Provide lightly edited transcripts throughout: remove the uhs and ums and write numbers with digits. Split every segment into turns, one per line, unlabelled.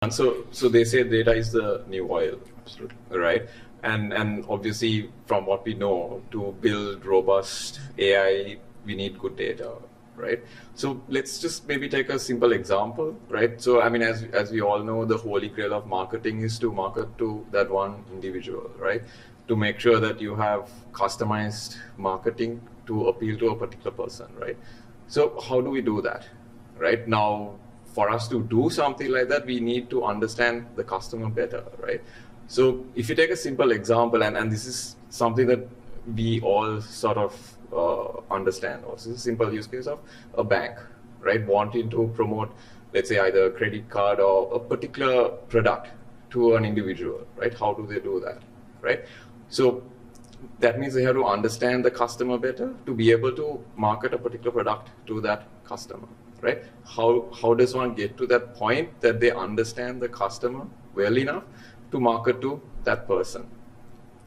And so they say data is the new oil.
Absolutely.
Right? And obviously, from what we know, to build robust AI, we need good data, right? So let's just maybe take a simple example, right? So I mean, as we all know, the holy grail of marketing is to market to that one individual, right? To make sure that you have customized marketing to appeal to a particular person, right? So how do we do that, right? Now, for us to do something like that, we need to understand the customer better, right? So if you take a simple example, and this is something that we all sort of understand, or this is a simple use case of a bank, right? Wanting to promote, let's say, either a credit card or a particular product to an individual, right? How do they do that, right? So that means they have to understand the customer better to be able to market a particular product to that customer, right? How does one get to that point that they understand the customer well enough to market to that person?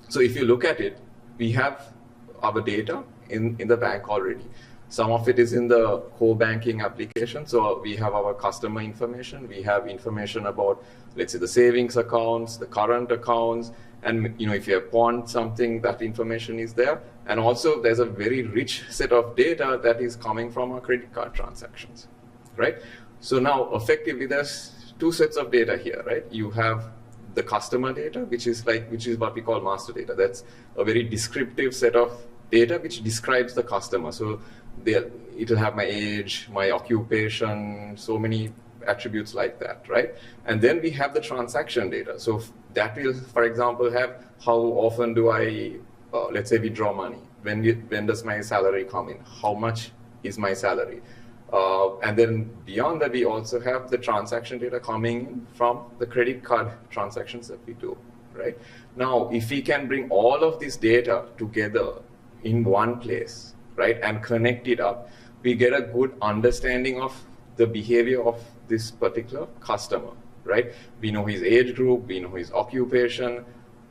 So if you look at it, we have our data in the bank already. Some of it is in the core banking application. So we have our customer information. We have information about, let's say, the savings accounts, the current accounts, and if you have pawned something, that information is there. And also there's a very rich set of data that is coming from our credit card transactions, right? So now effectively there's two sets of data here, right? You have the customer data, which is what we call master data. That's a very descriptive set of data which describes the customer. So it'll have my age, my occupation, so many attributes like that, right? And then we have the transaction data. So that will, for example, have how often do I, let's say, withdraw money? When does my salary come in? How much is my salary? And then beyond that, we also have the transaction data coming in from the credit card transactions that we do, right? Now, if we can bring all of this data together in one place, right, and connect it up, we get a good understanding of the behavior of this particular customer, right? We know his age group, we know his occupation,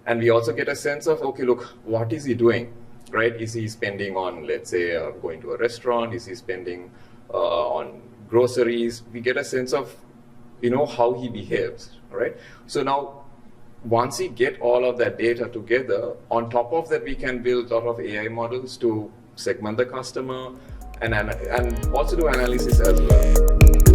and we also get a sense of, okay, look, what is he doing, right? Is he spending on, let's say, going to a restaurant? Is he spending on groceries? We get a sense of, how he behaves, right? So now, once we get all of that data together, on top of that, we can build a lot of AI models to segment the customer and also do analysis as well.